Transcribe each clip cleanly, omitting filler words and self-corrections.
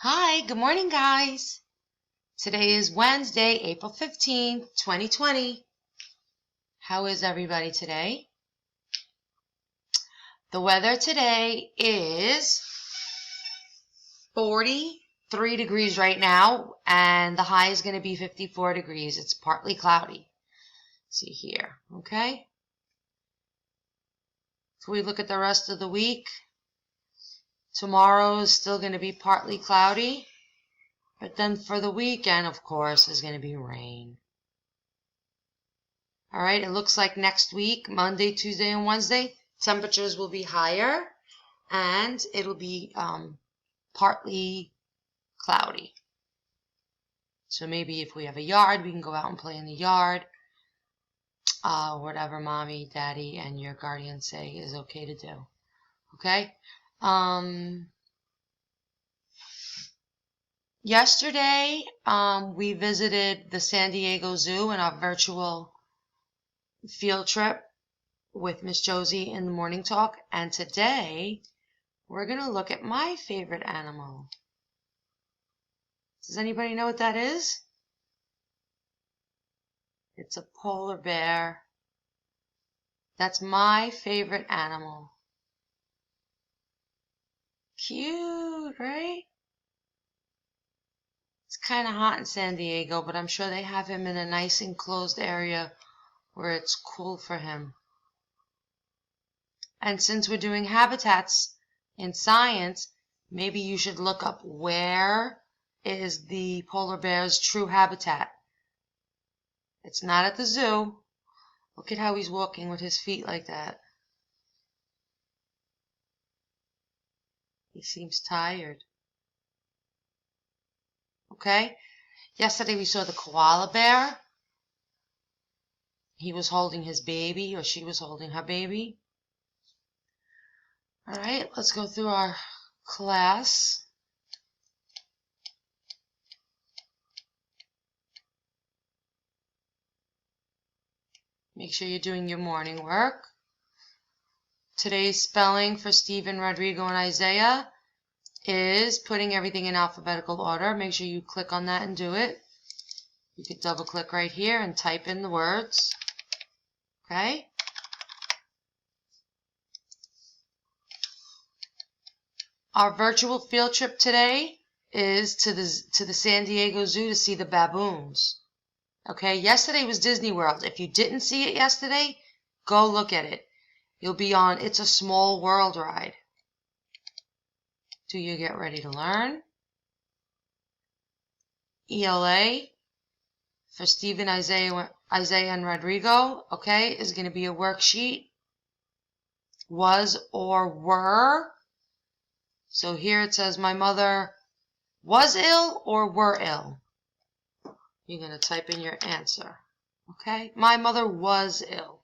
Hi, good morning, guys. Today is Wednesday, April 15th, 2020. How is everybody today? The weather today is 43 degrees right now, and the high is going to be 54 degrees. It's partly cloudy. See here, okay? If we look at the rest of the week, tomorrow is still going to be partly cloudy. But then for the weekend, of course, is going to be rain. All right, it looks like next week, Monday, Tuesday, and Wednesday, temperatures will be higher and it'll be partly cloudy. So maybe if we have a yard, we can go out and play in the yard. Whatever mommy, daddy, and your guardian say is okay to do. Okay? Yesterday, we visited the San Diego Zoo in our virtual field trip with Miss Josie in the morning talk, and today we're going to look at my favorite animal. Does anybody know what that is? It's a polar bear. That's my favorite animal. Cute, right? It's kind of hot in San Diego, but I'm sure they have him in a nice enclosed area where it's cool for him. And since we're doing habitats in science, maybe you should look up where is the polar bear's true habitat. It's not at the zoo. Look at how he's walking with his feet like that. He seems tired. Okay? Yesterday we saw the koala bear. He was holding his baby, or she was holding her baby. All right, let's go through our class. Make sure you're doing your morning work. Today's spelling for Stephen, Rodrigo, and Isaiah is putting everything in alphabetical order. Make sure you click on that and do it. You could double click right here and type in the words. Okay? Our virtual field trip today is to the San Diego Zoo to see the baboons. Okay, yesterday was Disney World. If you didn't see it yesterday, go look at it. You'll be on It's a Small World ride. Do you get ready to learn? ELA for Stephen, Isaiah, and Rodrigo, okay, is going to be a worksheet. Was or were. So here it says my mother was ill or were ill. You're going to type in your answer. Okay? My mother was ill.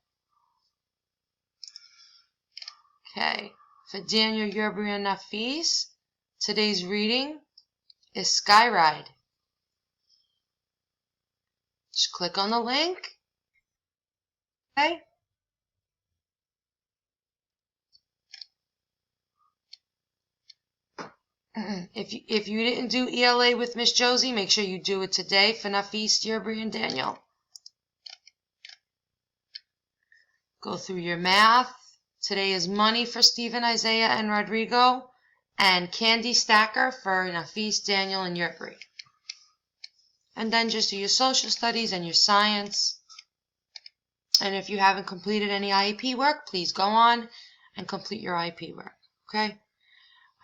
Okay. For Daniel, Yerby, and Nafis, today's reading is Skyride. Just click on the link. Okay? If you didn't do ELA with Miss Josie, make sure you do it today for Nafis, Yerby, and Daniel. Go through your math. Today is money for Stephen, Isaiah, and Rodrigo, and candy stacker for Nafis, Daniel, and Yerby. And then just do your social studies and your science. And if you haven't completed any IEP work, please go on and complete your IEP work. Okay?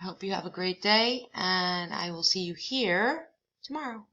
I hope you have a great day, and I will see you here tomorrow.